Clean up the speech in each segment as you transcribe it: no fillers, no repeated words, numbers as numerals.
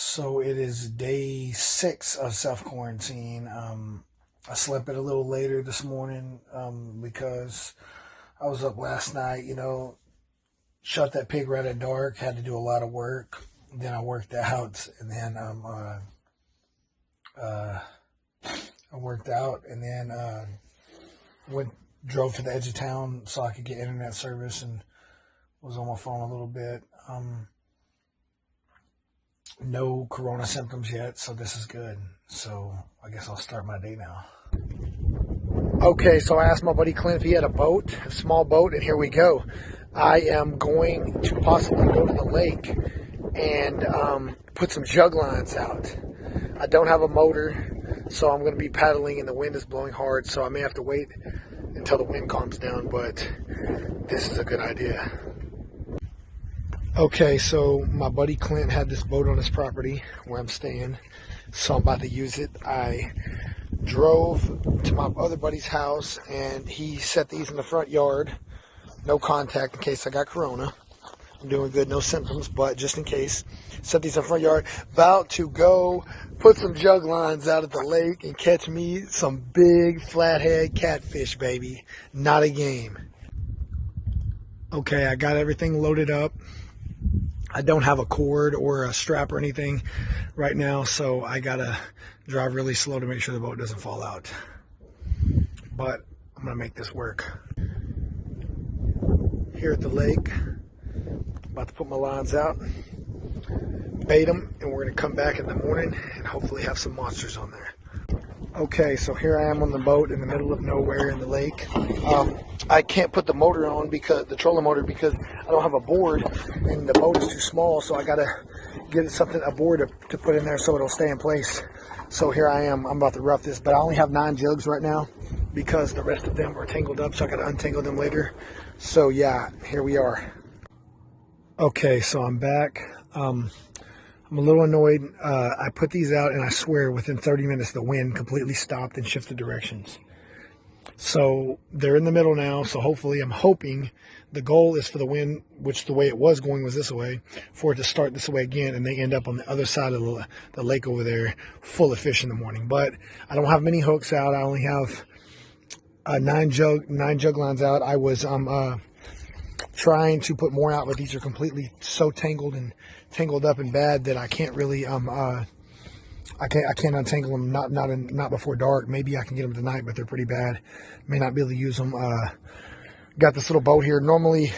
So it is day 6 of self-quarantine. I slept it a little later this morning because I was up last night, shut that pig right at dark, had to do a lot of work. Then I worked out, and then I worked out, and then drove to the edge of town so I could get internet service, and was on my phone a little bit. No corona symptoms yet, so this is good. So I guess I'll start my day now. Okay, so I asked my buddy Clint if he had a small boat, and here we go. I am going to possibly go to the lake and put some jug lines out. I don't have a motor, so I'm going to be paddling, and the wind is blowing hard, so I may have to wait until the wind calms down, but this is a good idea. Okay, so my buddy Clint had this boat on his property where I'm staying, so I'm about to use it. I drove to my other buddy's house, and he set these in the front yard. No contact in case I got corona. I'm doing good, no symptoms, but just in case. Set these in the front yard. About to go put some jug lines out at the lake and catch me some big flathead catfish, baby. Not a game. Okay, I got everything loaded up. I don't have a cord or a strap or anything right now, so I gotta drive really slow to make sure the boat doesn't fall out. But I'm gonna make this work. Here at the lake, about to put my lines out, bait them, and we're gonna come back in the morning and hopefully have some monsters on there. Okay, so here I am on the boat in the middle of nowhere in the lake. I can't put the motor on, because the trolling motor, because I don't have a board and the boat is too small, so I gotta get a board to put in there so it'll stay in place. So here I am, I'm about to rough this, but I only have 9 jugs right now because the rest of them are tangled up, so I gotta untangle them later. So yeah, here we are. Okay, so I'm back. I'm a little annoyed. I put these out, and I swear within 30 minutes the wind completely stopped and shifted directions. So they're in the middle now, so hopefully, I'm hoping, the goal is for the wind, which the way it was going was this way, for it to start this way again, and they end up on the other side of the lake over there, full of fish in the morning. But I don't have many hooks out. I only have 9 jug lines out. I was trying to put more out, but these are completely so tangled up and bad that I can't really I can't untangle them, not before dark. Maybe I can get them tonight, but they're pretty bad. May not be able to use them. Got this little boat here. Normally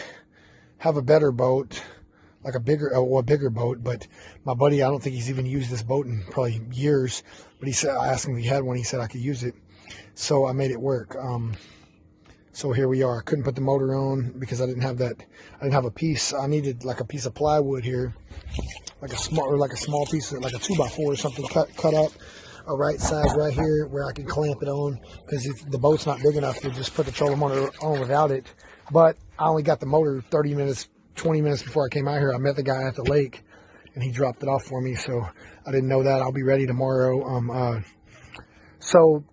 have a better boat, like a bigger boat, but my buddy, I don't think he's even used this boat in probably years. But he said, I asked him if he had one. He said I could use it, so I made it work. So here we are. I couldn't put the motor on because I didn't have a piece. I needed like a piece of plywood here, like a small piece of, like a 2x4 or something, cut up a right size right here where I can clamp it on, because the boat's not big enough to just put the trolling motor on without it. But I only got the motor 20 minutes before I came out here. I met the guy at the lake, and he dropped it off for me, so I didn't know that. I'll be ready tomorrow. So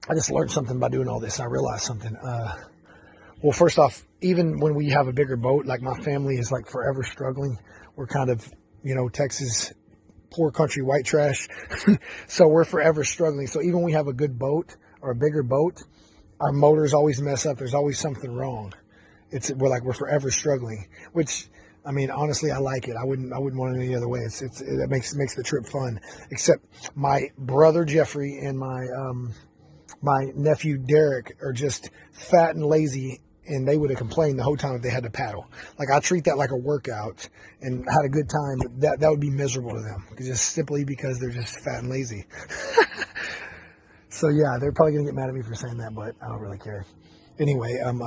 I just learned something by doing all this. I realized something. Well, first off, even when we have a bigger boat, like my family is like forever struggling. We're kind of, Texas, poor country white trash. So we're forever struggling. So even when we have a good boat or a bigger boat, our motors always mess up. There's always something wrong. We're forever struggling, which, I mean, honestly, I like it. I wouldn't want it any other way. It makes the trip fun. Except my brother Jeffrey and my nephew Derek are just fat and lazy, and they would have complained the whole time if they had to paddle. Like, I treat that like a workout and had a good time. That would be miserable to them, just simply because they're just fat and lazy. So yeah, they're probably gonna get mad at me for saying that, but I don't really care. Anyway, I'm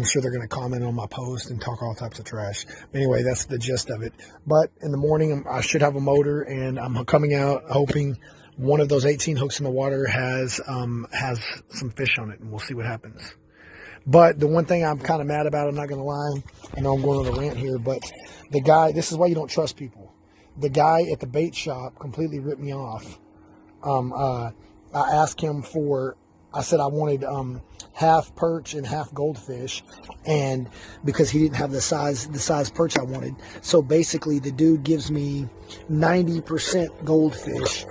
sure they're gonna comment on my post and talk all types of trash. Anyway, that's the gist of it. But in the morning, I should have a motor, and I'm coming out hoping one of those 18 hooks in the water has some fish on it, and we'll see what happens. But the one thing I'm kind of mad about, I'm not going to lie, I know I'm going on a rant here, but the guy, this is why you don't trust people. The guy at the bait shop completely ripped me off. I asked him for I said I wanted half perch and half goldfish, and because he didn't have the size perch I wanted. So basically the dude gives me 90% goldfish.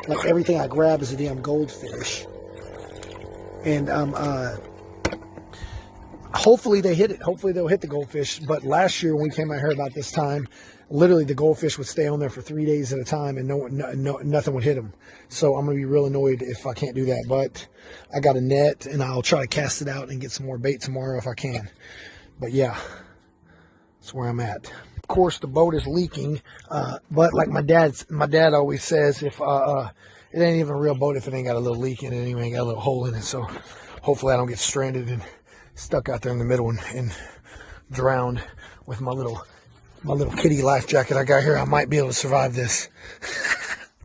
Like everything I grab is a damn goldfish. And hopefully they hit it. Hopefully they'll hit the goldfish. But last year when we came out here about this time, literally the goldfish would stay on there for 3 days at a time and nothing would hit them. So I'm going to be real annoyed if I can't do that. But I got a net and I'll try to cast it out and get some more bait tomorrow if I can. But yeah, that's where I'm at. Of course, the boat is leaking. But like my dad always says, if it ain't even a real boat if it ain't got a little leak in it and it ain't got a little hole in it. So hopefully I don't get stranded and stuck out there in the middle and drowned with my little kitty life jacket I got here. I might be able to survive this.